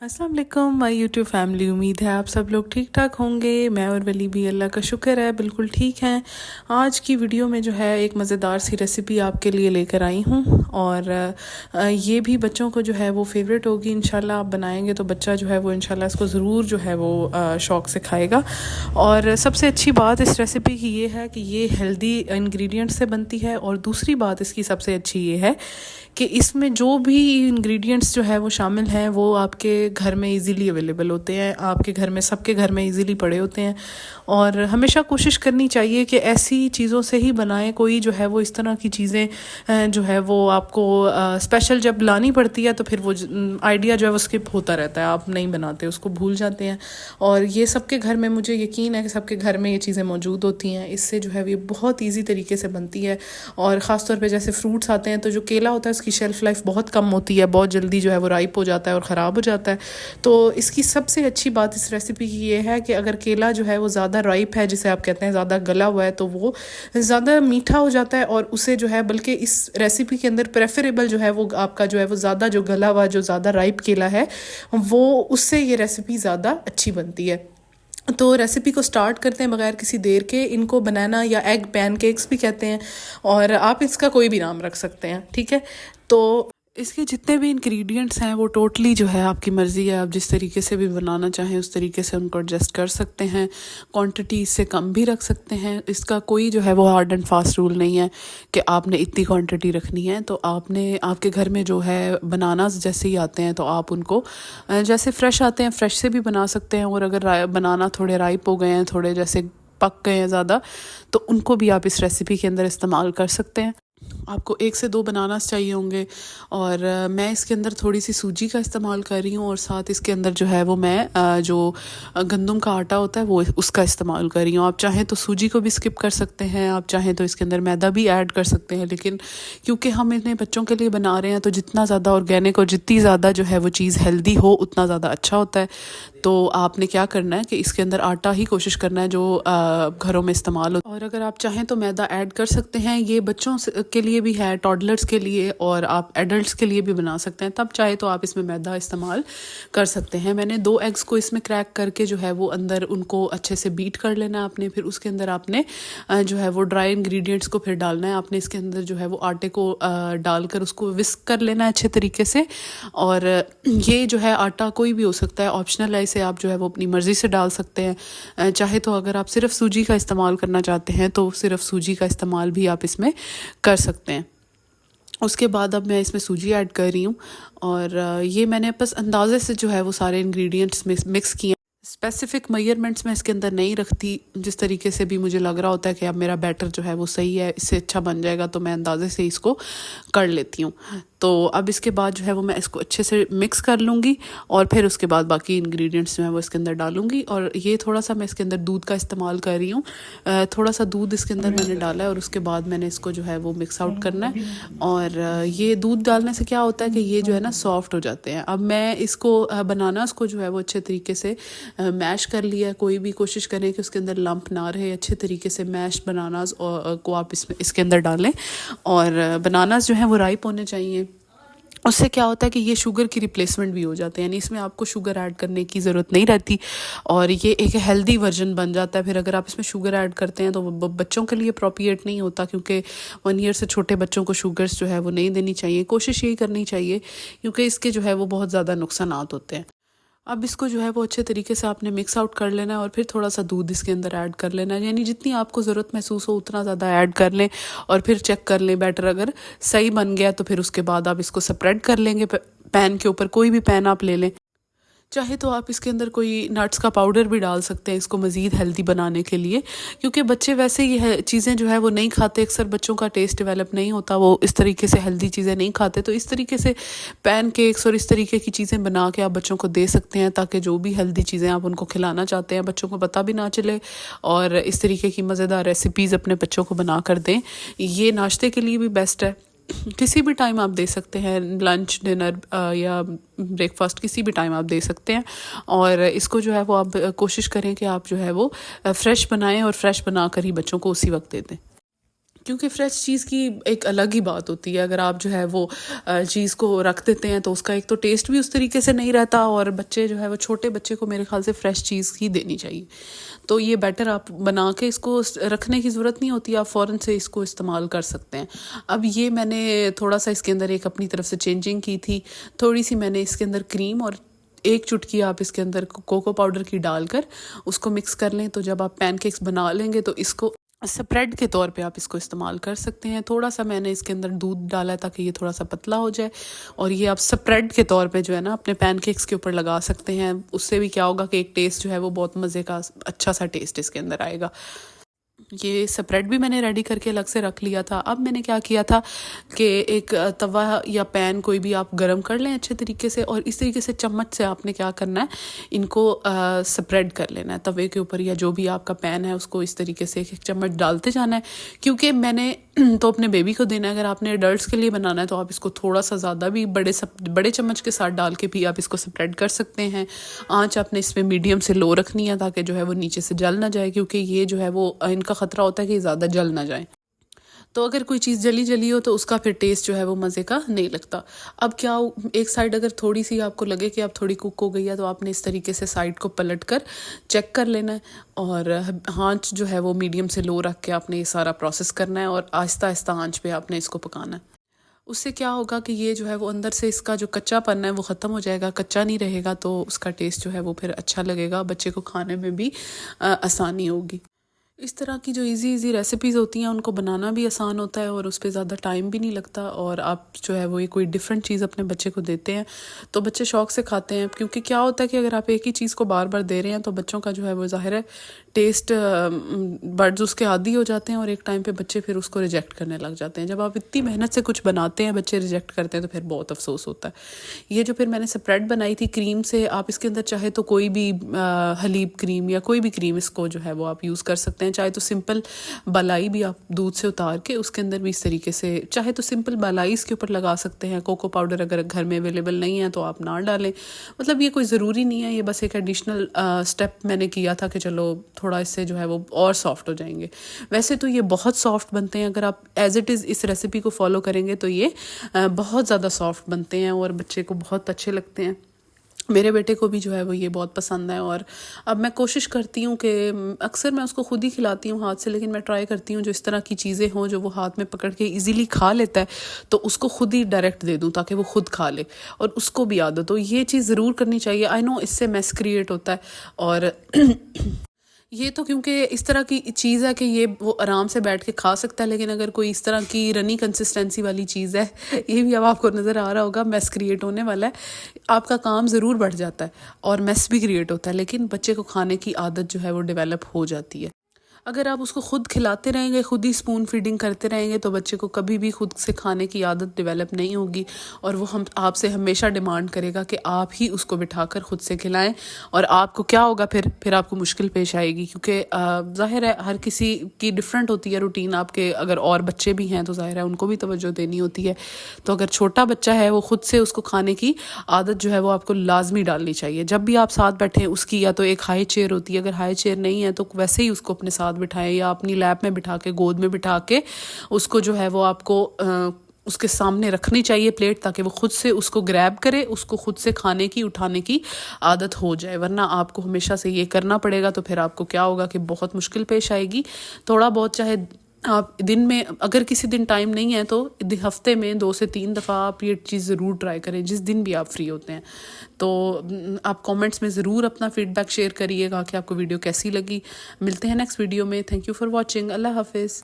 अस्सलाम वालेकुम my YouTube family. उम्मीद है आप सब लोग ठीक ठाक होंगे। मैं और वली भी अल्लाह का शुक्र है बिल्कुल ठीक हैं। आज की वीडियो में जो है एक मज़ेदार सी रेसिपी आपके लिए लेकर आई हूँ और ये भी बच्चों को जो है वो फेवरेट होगी इंशाल्लाह। आप बनाएंगे तो बच्चा जो है वो इंशाल्लाह इसको ज़रूर जो है वो शौक़ से खाएगा। और सबसे अच्छी बात इस रेसिपी की ये है कि ये हेल्दी इंग्रेडिएंट से बनती है। और दूसरी बात इसकी सबसे अच्छी ये है कि इसमें जो भी इंग्रेडिएंट्स जो है वो शामिल हैं वो आपके घर में इजीली अवेलेबल होते हैं, आपके घर में सबके घर में इजीली पड़े होते हैं। और हमेशा कोशिश करनी चाहिए कि ऐसी चीज़ों से ही बनाएं। कोई जो है वो इस तरह की चीज़ें जो है वो आपको स्पेशल जब लानी पड़ती है तो फिर वो आइडिया जो है वो स्किप होता रहता है, आप नहीं बनाते, उसको भूल जाते हैं। और ये सबके घर में, मुझे यकीन है कि सबके घर में ये चीज़ें मौजूद होती हैं। इससे जो है ये बहुत ईजी तरीके से बनती है। और ख़ास तौर पे जैसे फ्रूट्स आते हैं तो जो केला होता है उसकी शेल्फ़ लाइफ बहुत कम होती है, बहुत जल्दी जो है वो राइप हो जाता है और ख़राब हो जाता है। तो इसकी सबसे अच्छी बात इस रेसिपी की ये है कि अगर केला जो है वो ज़्यादा राइप है, जिसे आप कहते हैं ज़्यादा गला हुआ है, तो वो ज़्यादा मीठा हो जाता है। और उसे जो है बल्कि इस रेसिपी के अंदर प्रेफरेबल जो है वो आपका जो है वो ज़्यादा जो गला हुआ जो ज़्यादा राइप केला है वो, उससे ये रेसिपी ज़्यादा अच्छी बनती है। तो रेसिपी को स्टार्ट करते हैं बगैर किसी देर के। इनको बनाना या एग पैनकेक्स भी कहते हैं और आप इसका कोई भी नाम रख सकते हैं, ठीक है। तो इसके जितने भी इंग्रेडिएंट्स हैं वो टोटली जो है आपकी मर्ज़ी है, आप जिस तरीके से भी बनाना चाहें उस तरीके से उनको एडजस्ट कर सकते हैं। क्वांटिटी इससे कम भी रख सकते हैं। इसका कोई जो है वो हार्ड एंड फास्ट रूल नहीं है कि आपने इतनी क्वांटिटी रखनी है। तो आपने, आपके घर में जो है बनानास जैसे ही आते हैं तो आप उनको जैसे फ़्रेश आते हैं फ़्रेश से भी बना सकते हैं। और अगर बनाना थोड़े राइप हो गए हैं, थोड़े जैसे पक गए हैं ज़्यादा, तो उनको भी आप इस रेसिपी के अंदर इस्तेमाल कर सकते हैं। आपको 1 से 2 बनानास चाहिए होंगे और मैं इसके अंदर थोड़ी सी सूजी का इस्तेमाल कर रही हूँ और साथ इसके अंदर जो है वो मैं जो गंदम का आटा होता है वो उसका इस्तेमाल कर रही हूँ। आप चाहें तो सूजी को भी स्किप कर सकते हैं, आप चाहें तो इसके अंदर मैदा भी ऐड कर सकते हैं। लेकिन क्योंकि हम इतने बच्चों के लिए बना रहे हैं तो जितना ज़्यादा ऑर्गेनिक और जितनी ज़्यादा जो है वो चीज़ हेल्दी हो उतना ज़्यादा अच्छा होता है। तो आपने क्या करना है कि इसके अंदर आटा ही कोशिश करना है जो घरों में इस्तेमाल हो। और अगर आप चाहें तो मैदा ऐड कर सकते हैं। ये बच्चों के लिए भी है, टॉडलर्स के लिए, और आप एडल्ट्स के लिए भी बना सकते हैं। तब चाहे तो आप इसमें मैदा इस्तेमाल कर सकते हैं। मैंने 2 एग्स को इसमें क्रैक करके जो है वो अंदर उनको अच्छे से बीट कर लेना है आपने। फिर उसके अंदर आपने जो है वो ड्राई इंग्रेडिएंट्स को फिर डालना है आपने। इसके अंदर जो है वो आटे को डालकर उसको विस्क कर लेना है अच्छे तरीके से। और ये जो है आटा कोई भी हो सकता है, ऑप्शनल है, इसे आप जो है वो अपनी मर्ज़ी से डाल सकते हैं। चाहे तो अगर आप सिर्फ सूजी का इस्तेमाल करना चाहते हैं तो सिर्फ सूजी का इस्तेमाल भी आप इसमें कर सकते हैं। उसके बाद अब मैं इसमें सूजी ऐड कर रही हूँ और ये मैंने बस अंदाजे से जो है वो सारे इंग्रेडिएंट्स मिक्स किए। स्पेसिफिक मेजरमेंट्स मैं इसके अंदर नहीं रखती। जिस तरीके से भी मुझे लग रहा होता है कि अब मेरा बैटर जो है वो सही है, इससे अच्छा बन जाएगा, तो मैं अंदाजे से इसको कर लेती हूँ। तो अब इसके बाद जो है वो मैं इसको अच्छे से मिक्स कर लूँगी और फिर उसके बाद बाकी इंग्रेडिएंट्स जो है वो इसके अंदर डालूँगी। और ये थोड़ा सा मैं इसके अंदर दूध का इस्तेमाल कर रही हूँ। थोड़ा सा दूध इसके अंदर मैंने डाला है और उसके बाद मैंने इसको जो है वो मिक्स आउट करना है। और ये दूध डालने से क्या होता है कि ये जो है ना सॉफ्ट हो जाते हैं। अब मैं इसको बनानास को जो है वो अच्छे तरीके से मैश कर लिया। कोई भी कोशिश करें कि उसके अंदर लंप ना रहे, अच्छे तरीके से मैश बनानास को आप इसके अंदर डालें। और बनानास जो है वो राइप होने चाहिए। उससे क्या होता है कि ये शुगर की रिप्लेसमेंट भी हो जाते हैं, यानी इसमें आपको शुगर ऐड करने की ज़रूरत नहीं रहती और ये एक हेल्दी वर्जन बन जाता है। फिर अगर आप इसमें शुगर ऐड करते हैं तो वो बच्चों के लिए अप्रोप्रिएट नहीं होता, क्योंकि 1 ईयर से छोटे बच्चों को शुगर्स जो है वो नहीं देनी चाहिए। कोशिश यही करनी चाहिए क्योंकि इसके जो है वो बहुत ज़्यादा नुकसानात होते हैं। अब इसको जो है वो अच्छे तरीके से आपने मिक्स आउट कर लेना है और फिर थोड़ा सा दूध इसके अंदर ऐड कर लेना है, यानी जितनी आपको ज़रूरत महसूस हो उतना ज़्यादा ऐड कर लें और फिर चेक कर लें बैटर अगर सही बन गया तो फिर उसके बाद आप इसको स्प्रेड कर लेंगे पैन के ऊपर। कोई भी पैन आप ले लें चाहे तो आप इसके अंदर कोई नट्स का पाउडर भी डाल सकते हैं इसको मज़ीद हेल्दी बनाने के लिए, क्योंकि बच्चे वैसे ही है चीज़ें जो है वो नहीं खाते, अक्सर बच्चों का टेस्ट डेवलप नहीं होता, वो इस तरीके से हेल्दी चीज़ें नहीं खाते। तो इस तरीके से पैन केक्स और इस तरीके की चीज़ें बना के आप बच्चों को दे सकते हैं, ताकि जो भी हेल्दी चीज़ें आप उनको खिलाना चाहते हैं बच्चों को पता भी ना चले, और इस तरीके की मज़ेदार रेसिपीज़ अपने बच्चों को बना कर दें। ये नाश्ते के लिए भी बेस्ट है, किसी भी टाइम आप दे सकते हैं, लंच डिनर या ब्रेकफास्ट किसी भी टाइम आप दे सकते हैं। और इसको जो है वो आप कोशिश करें कि आप जो है वो फ्रेश बनाएं और फ्रेश बना कर ही बच्चों को उसी वक्त दे दें, क्योंकि फ़्रेश चीज़ की एक अलग ही बात होती है। अगर आप जो है वो चीज़ को रख देते हैं तो उसका एक तो टेस्ट भी उस तरीके से नहीं रहता, और बच्चे जो है वो छोटे बच्चे को मेरे ख्याल से फ़्रेश चीज़ ही देनी चाहिए। तो ये बेटर आप बना के इसको रखने की ज़रूरत नहीं होती, आप फ़ौरन से इसको इस्तेमाल कर सकते हैं। अब ये मैंने थोड़ा सा इसके अंदर एक अपनी तरफ से चेंजिंग की थी, थोड़ी सी मैंने इसके अंदर क्रीम और एक चुटकी आप इसके अंदर कोको पाउडर की डालकर उसको मिक्स कर लें। तो जब आप पैनकेक्स बना लेंगे तो इसको स्प्रेड के तौर पे आप इसको इस्तेमाल कर सकते हैं। थोड़ा सा मैंने इसके अंदर दूध डाला है ताकि ये थोड़ा सा पतला हो जाए, और ये आप स्प्रेड के तौर पे जो है ना अपने पैनकेक्स के ऊपर लगा सकते हैं। उससे भी क्या होगा कि एक टेस्ट जो है वो बहुत मज़े का अच्छा सा टेस्ट इसके अंदर आएगा। ये स्प्रेड भी मैंने रेडी करके अलग से रख लिया था। अब मैंने क्या किया था कि एक तवा या पैन कोई भी आप गरम कर लें अच्छे तरीके से, और इस तरीके से चम्मच से आपने क्या करना है, इनको स्प्रेड कर लेना है तवे के ऊपर, या जो भी आपका पैन है उसको इस तरीके से एक एक चम्मच डालते जाना है। क्योंकि मैंने तो अपने बेबी को देना है, अगर आपने एडल्ट्स के लिए बनाना है तो आप इसको थोड़ा सा ज़्यादा भी बड़े चम्मच के साथ डाल के भी आप इसको स्प्रेड कर सकते हैं। आँच आपने इसमें मीडियम से लो रखनी है ताकि जो है वो नीचे से जल ना जाए, क्योंकि ये जो है वो इनका ख़तरा होता है कि ज़्यादा जल ना जाए। तो अगर कोई चीज़ जली जली हो तो उसका फिर टेस्ट जो है वो मज़े का नहीं लगता। अब क्या एक साइड अगर थोड़ी सी आपको लगे कि आप थोड़ी कुक हो गई है तो आपने इस तरीके से साइड को पलट कर चेक कर लेना है, और आँच जो है वो मीडियम से लो रख के आपने ये सारा प्रोसेस करना है, और आहिस्ता आहिस्ता आँच पे आपने इसको पकाना है। उससे क्या होगा कि ये जो है वो अंदर से इसका जो कच्चापन है वो ख़त्म हो जाएगा, कच्चा नहीं रहेगा, तो उसका टेस्ट जो है वो फिर अच्छा लगेगा, बच्चे को खाने में भी आसानी होगी। इस तरह की जो इजी रेसिपीज़ होती हैं उनको बनाना भी आसान होता है, और उस पर ज़्यादा टाइम भी नहीं लगता, और आप जो है वो ये कोई डिफरेंट चीज़ अपने बच्चे को देते हैं तो बच्चे शौक़ से खाते हैं। क्योंकि क्या होता है कि अगर आप एक ही चीज़ को बार बार दे रहे हैं तो बच्चों का जो है वो ज़ाहिर है टेस्ट बड्स उसके आदी हो जाते हैं, और एक टाइम पे बच्चे फिर उसको रिजेक्ट करने लग जाते हैं। जब आप इतनी मेहनत से कुछ बनाते हैं बच्चे रिजेक्ट करते हैं तो फिर बहुत अफसोस होता है। ये जो फिर मैंने स्प्रेड बनाई थी क्रीम से, आप इसके अंदर चाहे तो कोई भी हलीब क्रीम या कोई भी क्रीम इसको जो है वो आप यूज़ कर सकते हैं, चाहे तो सिंपल बालाई भी आप दूध से उतार के उसके अंदर भी इस तरीके से, चाहे तो सिंपल बालाई इसके ऊपर लगा सकते हैं। कोको पाउडर अगर घर में अवेलेबल नहीं है तो आप ना डालें, मतलब ये कोई ज़रूरी नहीं है, ये बस एक एडिशनल स्टेप मैंने किया था कि चलो थोड़ा इससे जो है वो और सॉफ्ट हो जाएंगे। वैसे तो ये बहुत सॉफ्ट बनते हैं, अगर आप एज इट इज़ इस रेसिपी को फॉलो करेंगे तो ये बहुत ज़्यादा सॉफ्ट बनते हैं और बच्चे को बहुत अच्छे लगते हैं। मेरे बेटे को भी जो है वो ये बहुत पसंद है, और अब मैं कोशिश करती हूँ कि अक्सर मैं उसको खुद ही खिलाती हूँ हाथ से, लेकिन मैं ट्राई करती हूँ जो इस तरह की चीज़ें हों जो वो हाथ में पकड़ के इजीली खा लेता है तो उसको खुद ही डायरेक्ट दे दूँ ताकि वो खुद खा ले और उसको भी आदत हो। ये चीज़ ज़रूर करनी चाहिए। आई नो इससे मेस क्रिएट होता है, और ये तो क्योंकि इस तरह की चीज़ है कि ये वो आराम से बैठ के खा सकता है, लेकिन अगर कोई इस तरह की रनी कंसिस्टेंसी वाली चीज़ है, ये भी अब आपको नज़र आ रहा होगा, मेस क्रिएट होने वाला है। आपका काम ज़रूर बढ़ जाता है और मेस भी क्रिएट होता है, लेकिन बच्चे को खाने की आदत जो है वो डेवलप हो जाती है। अगर आप उसको खुद खिलाते रहेंगे, खुद ही स्पून फीडिंग करते रहेंगे तो बच्चे को कभी भी खुद से खाने की आदत डेवलप नहीं होगी, और वो हम आपसे हमेशा डिमांड करेगा कि आप ही उसको बिठाकर खुद से खिलाएं। और आपको क्या होगा, फिर आपको मुश्किल पेश आएगी, क्योंकि ज़ाहिर है हर किसी की डिफरेंट होती है रूटीन। आपके अगर और बच्चे भी हैं तो ज़ाहिर है उनको भी तवज्जो देनी होती है। तो अगर छोटा बच्चा है वो खुद से उसको खाने की आदत जो है वो आपको लाजमी डालनी चाहिए। जब भी आप साथ बैठें उसकी या तो एक हाई चेयर होती है, अगर हाई चेयर नहीं है तो वैसे ही उसको अपने साथ बिठाएं या अपनी लैप में बिठा के, गोद में बिठा के उसको जो है वो आपको उसके सामने रखनी चाहिए प्लेट, ताकि वो खुद से उसको ग्रैब करे, उसको खुद से खाने की उठाने की आदत हो जाए। वरना आपको हमेशा से ये करना पड़ेगा तो फिर आपको क्या होगा कि बहुत मुश्किल पेश आएगी। थोड़ा बहुत चाहे आप दिन में, अगर किसी दिन टाइम नहीं है तो हफ्ते में 2 से 3 दफ़ा आप ये चीज़ ज़रूर ट्राई करें, जिस दिन भी आप फ्री होते हैं। तो आप कमेंट्स में ज़रूर अपना फीडबैक शेयर करिएगा कि आपको वीडियो कैसी लगी। मिलते हैं नेक्स्ट वीडियो में। Thank you for watching. Allah हाफिज़।